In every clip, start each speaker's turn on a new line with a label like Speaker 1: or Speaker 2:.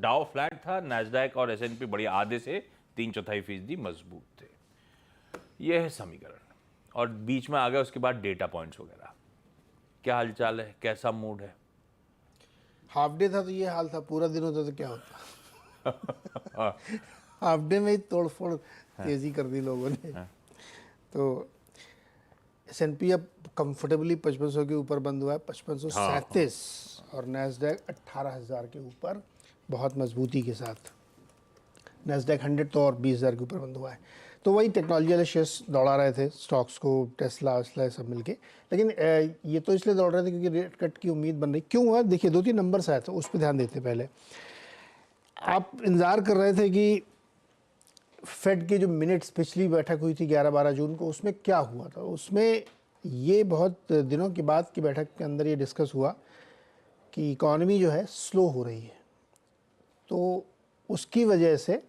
Speaker 1: डाउ फ्लैट था, नैस्डैक और S&P बढ़िया आधे से 3/4% मजबूत थे। यह है समीकरण, और बीच में आ गया उसके बाद डेटा पॉइंट्स वगैरह। क्या हालचाल है, कैसा मूड है?
Speaker 2: हाफ डे था तो ये हाल था, पूरा दिन होता तो क्या होता। हाफ डे में ही तोड़फोड़ तेजी कर दी लोगों ने। तो S&P अब कंफर्टेबली 5500 के ऊपर बंद हुआ है, 5537, और नैस्डैक 18,000 के ऊपर बहुत मजबूती के साथ। नैस्डैक 100 तो और 20,000 के ऊपर बंद हुआ है। तो वही टेक्नोलॉजी वाले शेयर्स दौड़ा रहे थे स्टॉक्स को, टेस्ला वेस्ला सब मिलके। लेकिन ये तो इसलिए दौड़ रहे थे क्योंकि रेट कट की उम्मीद बन रही। क्यों हुआ? देखिए 2-3 नंबर्स आए थे, उस पर ध्यान देते। पहले आप इंतज़ार कर रहे थे कि फेड के जो मिनट्स पिछली बैठक हुई थी 11-12 जून को, उसमें क्या हुआ था। उसमें ये बहुत दिनों के बाद की बैठक के अंदर ये डिस्कस हुआ कि इकॉनमी जो है स्लो हो रही है, तो उसकी वजह से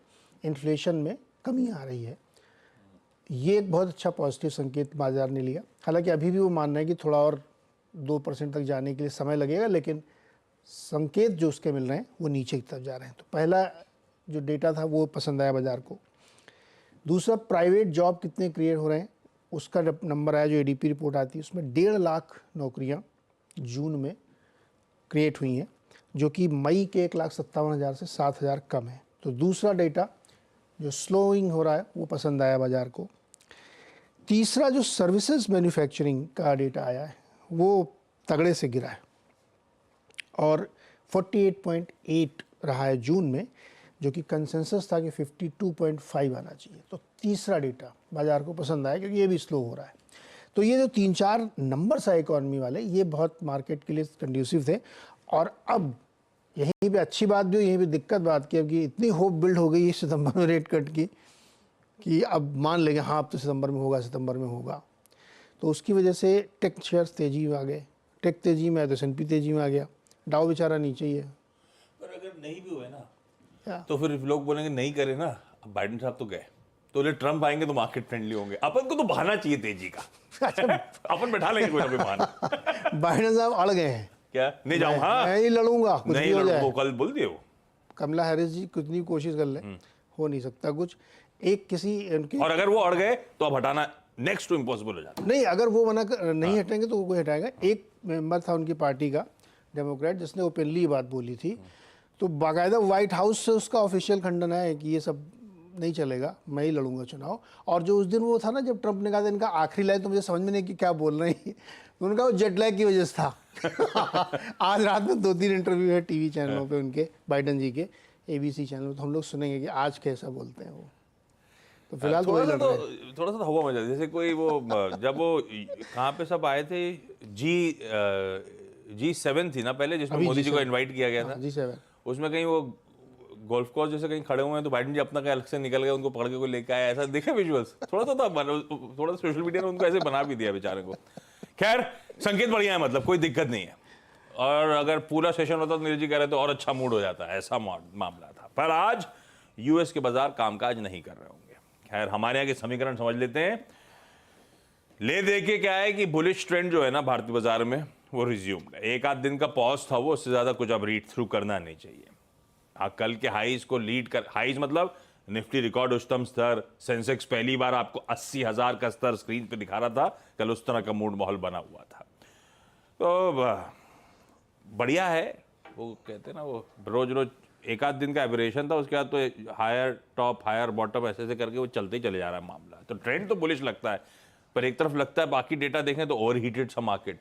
Speaker 2: इन्फ्लेशन में कमी आ रही है। ये एक बहुत अच्छा पॉजिटिव संकेत बाजार ने लिया। हालांकि अभी भी वो मान रहे हैं कि थोड़ा और 2% तक जाने के लिए समय लगेगा, लेकिन संकेत जो उसके मिल रहे हैं वो नीचे की तरफ जा रहे हैं। तो पहला जो डेटा था वो पसंद आया बाजार को। दूसरा, प्राइवेट जॉब कितने क्रिएट हो रहे हैं उसका नंबर आया, जो ADP रिपोर्ट आती है उसमें 1.5 लाख नौकरियां जून में क्रिएट हुई हैं, जो कि मई के 1,57,000 से 7,000 कम है। तो दूसरा डेटा जो स्लोइंग हो रहा है वो पसंद आया बाजार को। तीसरा, जो सर्विसेज मैन्युफैक्चरिंग का डेटा आया है वो तगड़े से गिरा है और 48.8 रहा है जून में, जो कि कंसेंसस था कि 52.5 आना चाहिए। तो तीसरा डेटा बाजार को पसंद आया क्योंकि ये भी स्लो हो रहा है। तो ये जो 3-4 नंबर्स आए इकॉनमी वाले, ये बहुत मार्केट के लिए कंड्यूसिव थे। और अब यहीं पे अच्छी बात भी, यहीं पे दिक्कत बात की, अब कि इतनी होप बिल्ड हो गई है सितंबर में रेट कट की कि अब मान लेंगे हाँ अब तो सितंबर में होगा, सितंबर में होगा। तो उसकी वजह से टेक शेयर्स तेजी में आ गए। टेक तेजी में आया तो S&P तेजी में आ गया। डाउ बेचारा नीचे ही है।
Speaker 1: पर अगर नहीं भी हुए ना, तो फिर लोग बोलेंगे नहीं करे ना, अब बाइडेन साहब तो गए, तो ले ट्रम्प आएंगे तो मार्केट फ्रेंडली होंगे। अपन को तो बहाना चाहिए तेजी का।
Speaker 2: अच्छा
Speaker 1: अपन बैठा लेंगे कोई ना कोई बहाना।
Speaker 2: बाइडेन साहब अड़ गए हैं।
Speaker 1: क्या नहीं जाऊं? हाँ
Speaker 2: मैं ही लड़ूंगा, कुछ
Speaker 1: नहीं
Speaker 2: भी हो
Speaker 1: लड़ूं,
Speaker 2: जाए।
Speaker 1: वो कल बोल दिए वो।
Speaker 2: कमला हैरिस जी कितनी कोशिश कर ले, हो नहीं सकता कुछ। एक किसी उनके,
Speaker 1: और अगर वो अड़ गए तो अब हटाना नेक्स्ट टू इम्पॉसिबल हो जाता है।
Speaker 2: नहीं, अगर वो नहीं हटेंगे तो वो कोई हटाएगा। एक मेंबर था उनकी पार्टी का, डेमोक्रेट, जिसने ओपनली ये बात बोली थी। तो बाकायदा व्हाइट हाउस से उसका ऑफिशियल खंडन है कि ये सब नहीं चलेगा, मैं ही लड़ूंगा चुनाव। और जो उस दिन वो था ना जब ट्रंप ने कहा था इनका आखिरी लाइन तो मुझे समझ में नहीं कि क्या बोल रहे हैं, उनका वो जेट लैग की वजह से था। आज रात में 2-3 इंटरव्यू है टीवी चैनलों पे उनके, बाइडेन जी के ABC चैनल, तो हम लोग सुनेंगे कि आज कैसा बोलते हैं वो। तो फिलहाल
Speaker 1: थोड़ा सा तो हवा में जाती, जैसे कोई वो जब वो कहाँ पे सब आए थे, G7 थी ना पहले, जिसमें मोदी जी को इनवाइट किया गया था।
Speaker 2: G7
Speaker 1: उसमें कहीं वो गोल्फ कोर्स जैसे कहीं खड़े हुए हैं, तो बाइडेन जी अपना कहीं अलग से निकल गए, उनको पकड़ के कोई लेके आया, ऐसा देखे विजुअल्स। थोड़ा सा था, थोड़ा सा सोशल मीडिया ने उनको ऐसे बना भी दिया बेचारे को। खैर, संकेत बढ़िया है, मतलब कोई दिक्कत नहीं है। और अगर पूरा सेशन होता तो नीरज जी कह रहे तो और अच्छा मूड हो जाता, ऐसा मामला था। पर आज US के बाजार कामकाज नहीं कर रहे होंगे। खैर, हमारे यहाँ के समीकरण समझ लेते हैं। ले दे के क्या है कि बुलिश ट्रेंड जो है ना भारतीय बाजार में वो रिज्यूम्ड है। एक आध दिन का पॉज था वो, उससे ज्यादा कुछ अब रीड थ्रू करना नहीं चाहिए। हाँ, कल के हाईज को लीड कर, हाईज मतलब निफ्टी रिकॉर्ड उच्चतम स्तर, सेंसेक्स पहली बार आपको 80,000 का स्तर स्क्रीन पे दिखा रहा था कल, उस तरह का मूड माहौल बना हुआ था। तो बढ़िया है। वो कहते हैं ना, वो रोज रोज एक आध दिन का एवरेशन था, उसके बाद तो हायर टॉप हायर बॉटम ऐसे करके वो चलते ही चले जा रहा है मामला। तो ट्रेंड तो बुलिश लगता है, पर एक तरफ लगता है बाकी डेटा देखें तो ओवर हीटेड सा मार्केट।